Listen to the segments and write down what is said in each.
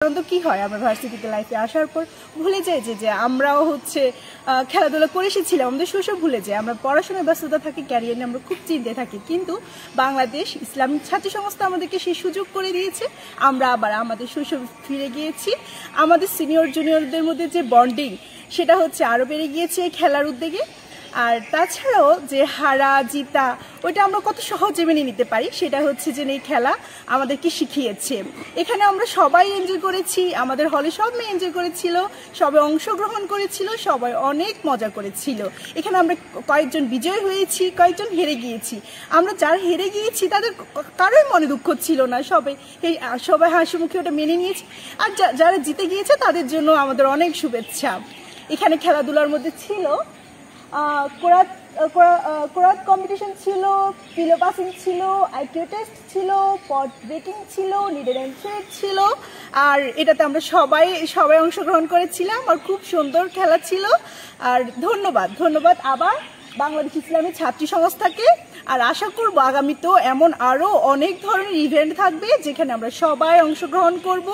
সাধারণত কি হয়, আমরা ভার্সিটিতে লাইফে আসার পর ভুলে যাই যে আমরাও হচ্ছে খেলাধুলা করে এসেছিলাম, আমাদের শৈশব ভুলে যাই, আমরা পড়াশোনায় ব্যস্ততা থাকি, ক্যারিয়ার নিয়ে আমরা খুব চিন্তায় থাকি। কিন্তু বাংলাদেশ ইসলামিক ছাত্র সংস্থা আমাদেরকে সেই সুযোগ করে দিয়েছে, আমরা আবার আমাদের শৈশব ফিরে গিয়েছি। আমাদের সিনিয়র জুনিয়রদের মধ্যে যে বন্ডিং সেটা হচ্ছে আরও বেড়ে গিয়েছে খেলার উদ্যোগে। আর তাছাড়াও যে হারা জিতা ওইটা আমরা কত সহজে মেনে নিতে পারি, সেটা হচ্ছে যে এই খেলা আমাদেরকে শিখিয়েছে। এখানে আমরা সবাই এনজয় করেছি, আমাদের হলে সব মেয়ে এনজয় করেছিল, সবাই অংশগ্রহণ করেছিল, সবাই অনেক মজা করেছিল। এখানে আমরা কয়েকজন বিজয় হয়েছি, কয়েকজন হেরে গিয়েছি। আমরা যারা হেরে গিয়েছি তাদের কারোই মনে দুঃখ ছিল না, সবাই হাসি মুখে ওটা মেনে নিয়েছি। আর যারা জিতে গিয়েছে তাদের জন্য আমাদের অনেক শুভেচ্ছা। এখানে খেলাধুলার মধ্যে ছিল কোরাত কম্পিটিশন ছিল, পিলো পাসিং ছিল, আইকিউ টেস্ট ছিল, পট ব্রেকিং ছিল, নিডেল এন্ড থ্রেড ছিল। আর এটাতে আমরা সবাই অংশগ্রহণ করেছিলাম, আর খুব সুন্দর খেলা ছিল। আর ধন্যবাদ আবার বাংলাদেশ ইসলামী ছাত্রী সংস্থাকে। আর আশা করব আগামীতেও এমন আরও অনেক ধরনের ইভেন্ট থাকবে যেখানে আমরা সবাই অংশগ্রহণ করব।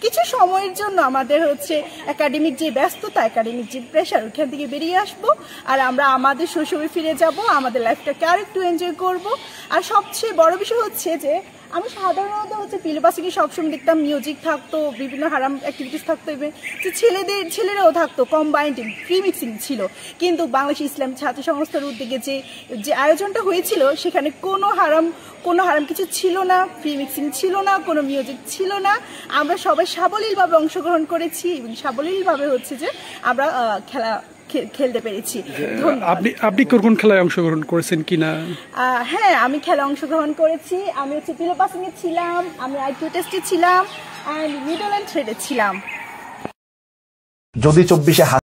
কিছু সময়ের জন্য আমাদের হচ্ছে একাডেমিক যে ব্যস্ততা, একাডেমিক যে প্রেশার, ওখান থেকে বেরিয়ে আসবো, আর আমরা আমাদের শৈশবে ফিরে যাব, আমাদের লাইফটাকে আরেকটু এনজয় করব। আর সবচেয়ে বড় বিষয় হচ্ছে যে আমি সাধারণত হচ্ছে পিলো পাসিংয়ে সবসময় দেখতাম মিউজিক থাকতো, বিভিন্ন হারাম অ্যাক্টিভিটিস থাকতো, যে ছেলেরাও থাকতো, কম্বাইন্ড ফ্রি মিক্সিং ছিল। কিন্তু বাংলাদেশ ইসলাম ছাত্র সংস্থার উদ্যোগে যে আয়োজনটা হয়েছিল সেখানে কোনো হারাম কিছু ছিল না, ফ্রি মিক্সিং ছিল না, কোনো মিউজিক ছিল না। আমরা সবাই সাবলীলভাবে অংশগ্রহণ করেছি এবং সাবলীলভাবে হচ্ছে যে আমরা খেলতে পেরেছি। আপনি কোন খেলায় অংশগ্রহণ করেছেন কিনা? হ্যাঁ, আমি খেলায় অংশগ্রহণ করেছি। আমি হচ্ছে পিলো পাসিং এ ছিলাম, আমি আইকিউ টেস্টে ছিলাম, আর নিডল এন্ড থ্রেডে ছিলাম। যদি 24-এ